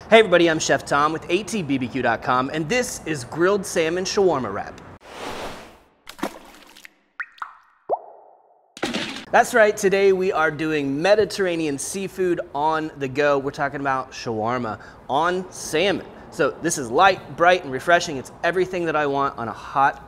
Hey everybody, I'm Chef Tom with allthingsbbq.com, and this is Grilled Salmon Shawarma Wrap. That's right, today we are doing Mediterranean seafood on the go. We're talking about shawarma on salmon. So this is light, bright, and refreshing. It's everything that I want on a hot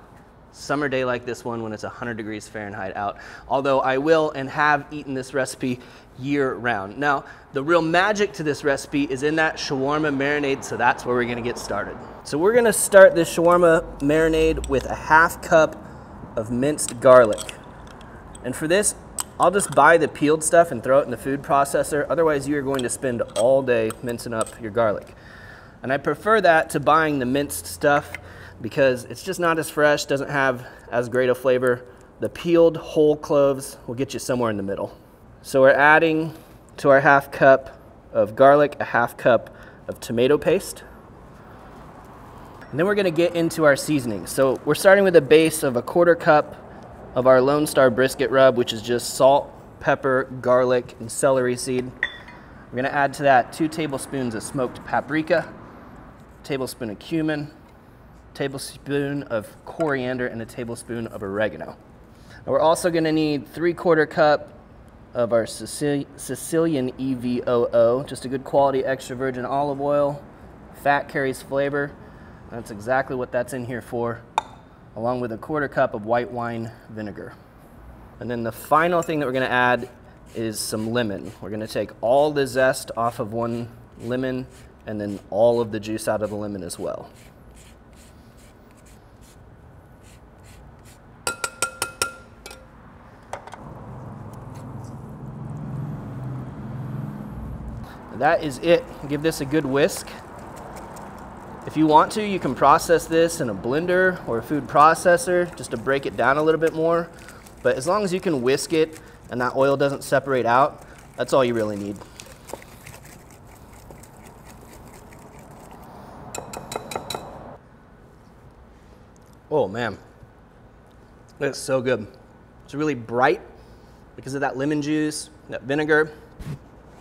summer day like this one when it's 100 degrees Fahrenheit out. Although I will and have eaten this recipe year round. Now, the real magic to this recipe is in that shawarma marinade, so that's where we're gonna get started. So we're gonna start this shawarma marinade with a half cup of minced garlic. And for this, I'll just buy the peeled stuff and throw it in the food processor. Otherwise, you're going to spend all day mincing up your garlic. And I prefer that to buying the minced stuff because it's just not as fresh, doesn't have as great a flavor. The peeled whole cloves will get you somewhere in the middle. So we're adding to our half cup of garlic, a half cup of tomato paste. And then we're gonna get into our seasoning. So we're starting with a base of a 1/4 cup of our Lone Star brisket rub, which is just salt, pepper, garlic, and celery seed. We're gonna add to that 2 tablespoons of smoked paprika, a tablespoon of cumin, a tablespoon of coriander, and a tablespoon of oregano. Now we're also gonna need 3/4 cup of our Sicilian EVOO, just a good quality extra virgin olive oil. Fat carries flavor. That's exactly what that's in here for, along with a 1/4 cup of white wine vinegar. And then the final thing that we're gonna add is some lemon. We're gonna take all the zest off of one lemon and then all of the juice out of the lemon as well. That is it. Give this a good whisk. If you want to, you can process this in a blender or a food processor just to break it down a little bit more. But as long as you can whisk it and that oil doesn't separate out, that's all you really need. Oh man, that's so good. It's really bright because of that lemon juice, that vinegar,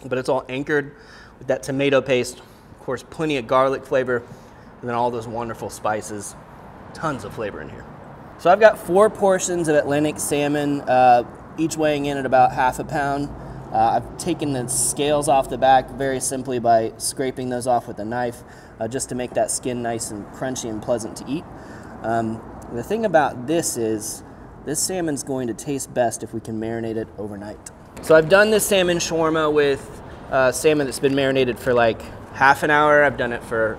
but it's all anchored with that tomato paste. Of course, plenty of garlic flavor, and then all those wonderful spices. Tons of flavor in here. So I've got 4 portions of Atlantic salmon, each weighing in at about ½ pound. I've taken the scales off the back very simply by scraping those off with a knife, just to make that skin nice and crunchy and pleasant to eat. The thing about this is, this salmon's going to taste best if we can marinate it overnight. So I've done this salmon shawarma with salmon that's been marinated for like ½ an hour. I've done it for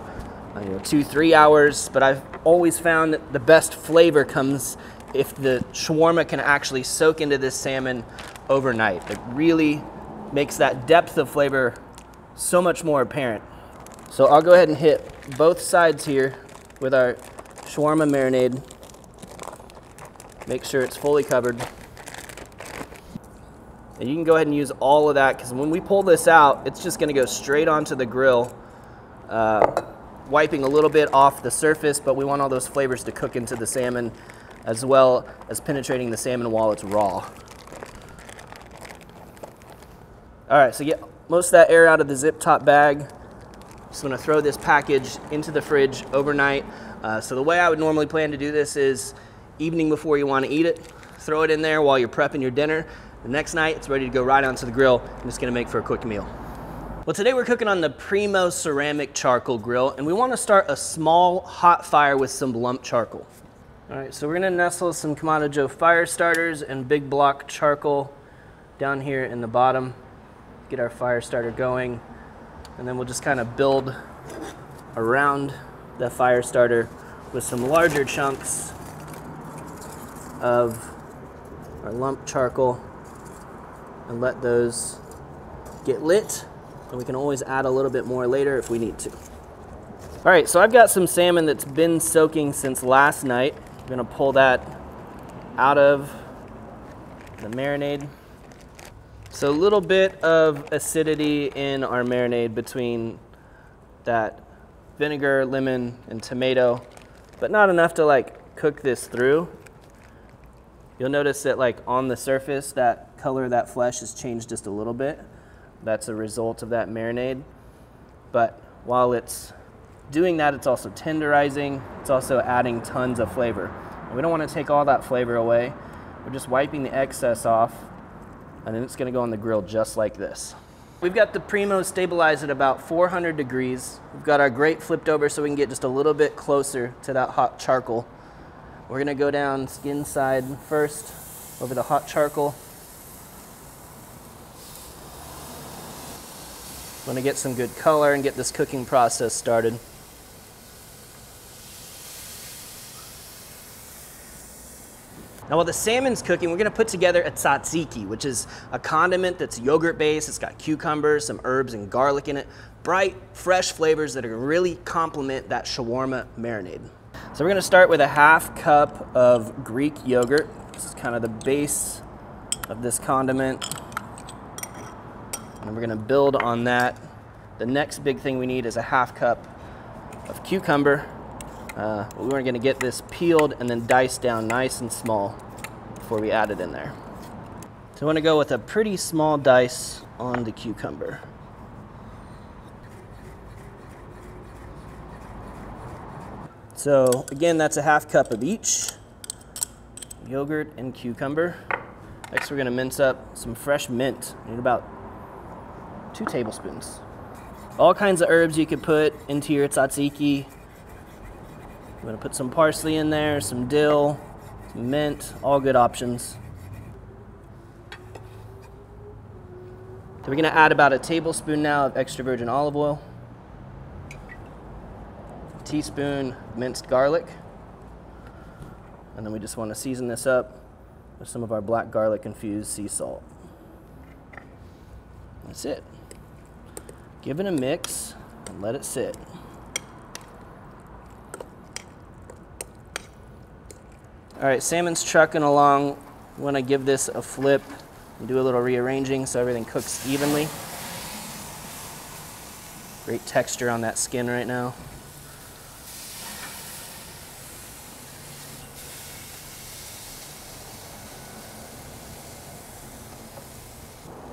2-3 hours, but I've always found that the best flavor comes if the shawarma can actually soak into this salmon overnight. It really makes that depth of flavor so much more apparent. So I'll go ahead and hit both sides here with our shawarma marinade. Make sure it's fully covered. And you can go ahead and use all of that because when we pull this out, it's just gonna go straight onto the grill, wiping a little bit off the surface, but we want all those flavors to cook into the salmon as well as penetrating the salmon while it's raw. All right, so get most of that air out of the zip top bag. Just gonna throw this package into the fridge overnight. So the way I would normally plan to do this is evening before you wanna eat it, throw it in there while you're prepping your dinner. The next night, it's ready to go right onto the grill, and it's gonna make for a quick meal. Well, today we're cooking on the Primo Ceramic Charcoal Grill, and we wanna start a small hot fire with some lump charcoal. All right, so we're gonna nestle some Kamado Joe fire starters and big block charcoal down here in the bottom. Get our fire starter going, and then we'll just kind of build around the fire starter with some larger chunks of our lump charcoal and let those get lit, and we can always add a little bit more later if we need to. All right, so I've got some salmon that's been soaking since last night. I'm gonna pull that out of the marinade. So a little bit of acidity in our marinade between that vinegar, lemon, and tomato, but not enough to like cook this through. You'll notice that like on the surface, that color of that flesh has changed just a little bit. That's a result of that marinade. But while it's doing that, it's also tenderizing. It's also adding tons of flavor. And we don't want to take all that flavor away. We're just wiping the excess off, and then it's going to go on the grill just like this. We've got the Primo stabilized at about 400 degrees. We've got our grate flipped over so we can get just a little bit closer to that hot charcoal. We're going to go down skin side first over the hot charcoal. Want to get some good color and get this cooking process started. Now while the salmon's cooking, we're going to put together a tzatziki, which is a condiment that's yogurt based. It's got cucumbers, some herbs, and garlic in it. Bright, fresh flavors that are going to really complement that shawarma marinade. So we're going to start with a half cup of Greek yogurt. This is kind of the base of this condiment. And we're going to build on that. The next big thing we need is a half cup of cucumber. We're going to get this peeled and then diced down nice and small before we add it in there. So I want to go with a pretty small dice on the cucumber. So again, that's a half cup of each, yogurt and cucumber. Next we're going to mince up some fresh mint. We need about 2 tablespoons. All kinds of herbs you could put into your tzatziki. I'm going to put some parsley in there, some dill, some mint, all good options. So we're going to add about a tablespoon now of extra virgin olive oil, a teaspoon minced garlic, and then we just want to season this up with some of our black garlic infused sea salt. That's it. Give it a mix and let it sit. All right, salmon's trucking along. We want to give this a flip and do a little rearranging so everything cooks evenly. Great texture on that skin right now.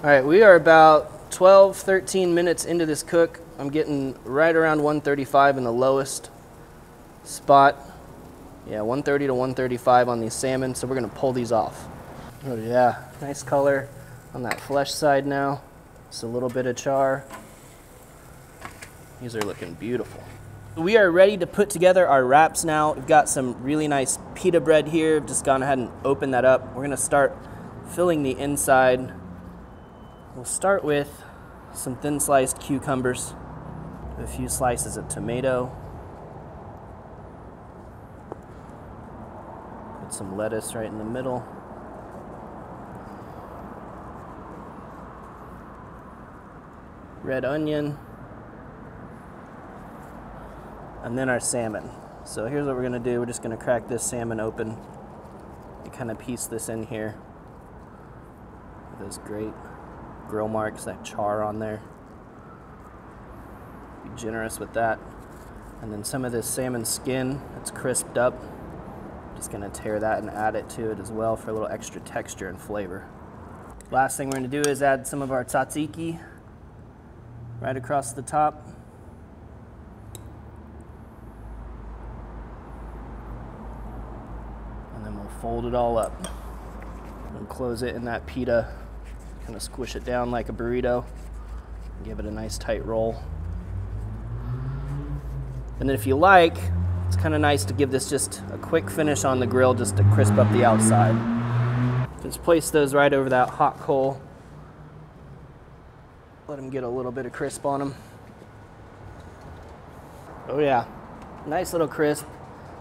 All right, we are about 12, 13 minutes into this cook. I'm getting right around 135 in the lowest spot. Yeah, 130 to 135 on these salmon, so we're gonna pull these off. Oh yeah, nice color on that flesh side now. Just a little bit of char. These are looking beautiful. We are ready to put together our wraps now. We've got some really nice pita bread here. I've just gone ahead and opened that up. We're gonna start filling the inside. We'll start with some thin sliced cucumbers, a few slices of tomato, put some lettuce right in the middle, red onion, and then our salmon. So here's what we're gonna do. We're just gonna crack this salmon open and kind of piece this in here. Those great grill marks, that char on there. Be generous with that. And then some of this salmon skin that's crisped up. Just gonna tear that and add it to it as well for a little extra texture and flavor. Last thing we're gonna do is add some of our tzatziki right across the top. And then we'll fold it all up and close it in that pita. Kind of squish it down like a burrito. Give it a nice tight roll. And then if you like, it's kind of nice to give this just a quick finish on the grill just to crisp up the outside. Just place those right over that hot coal. Let them get a little bit of crisp on them. Oh yeah, nice little crisp.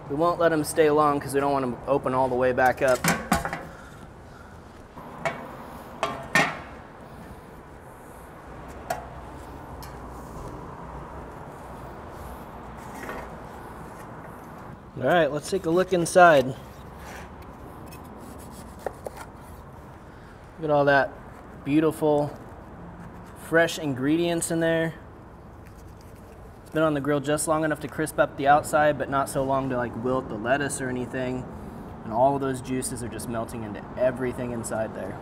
We won't let them stay long because we don't want them to open all the way back up. All right, let's take a look inside. Look at all that beautiful, fresh ingredients in there. It's been on the grill just long enough to crisp up the outside, but not so long to like wilt the lettuce or anything. And all of those juices are just melting into everything inside there.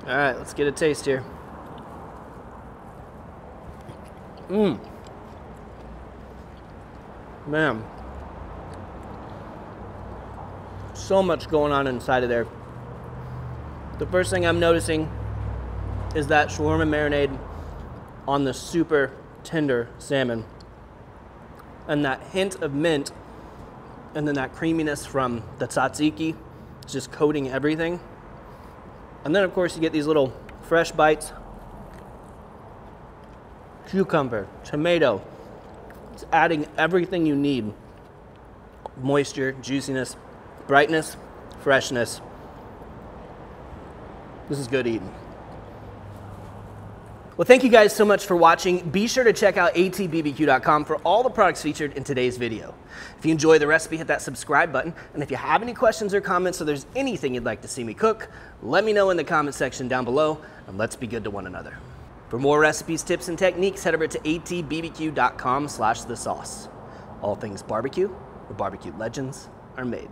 All right, let's get a taste here. Man, so much going on inside of there. The first thing I'm noticing is that shawarma marinade on the super tender salmon, and that hint of mint, and then that creaminess from the tzatziki is just coating everything. And then of course you get these little fresh bites. Cucumber, tomato, it's adding everything you need. Moisture, juiciness, brightness, freshness. This is good eating. Well, thank you guys so much for watching. Be sure to check out allthingsbbq.com for all the products featured in today's video. If you enjoy the recipe, hit that subscribe button. And if you have any questions or comments, or there's anything you'd like to see me cook, let me know in the comment section down below, and let's be good to one another. For more recipes, tips, and techniques, head over to allthingsbbq.com/thesauce. All things barbecue, where barbecue legends are made.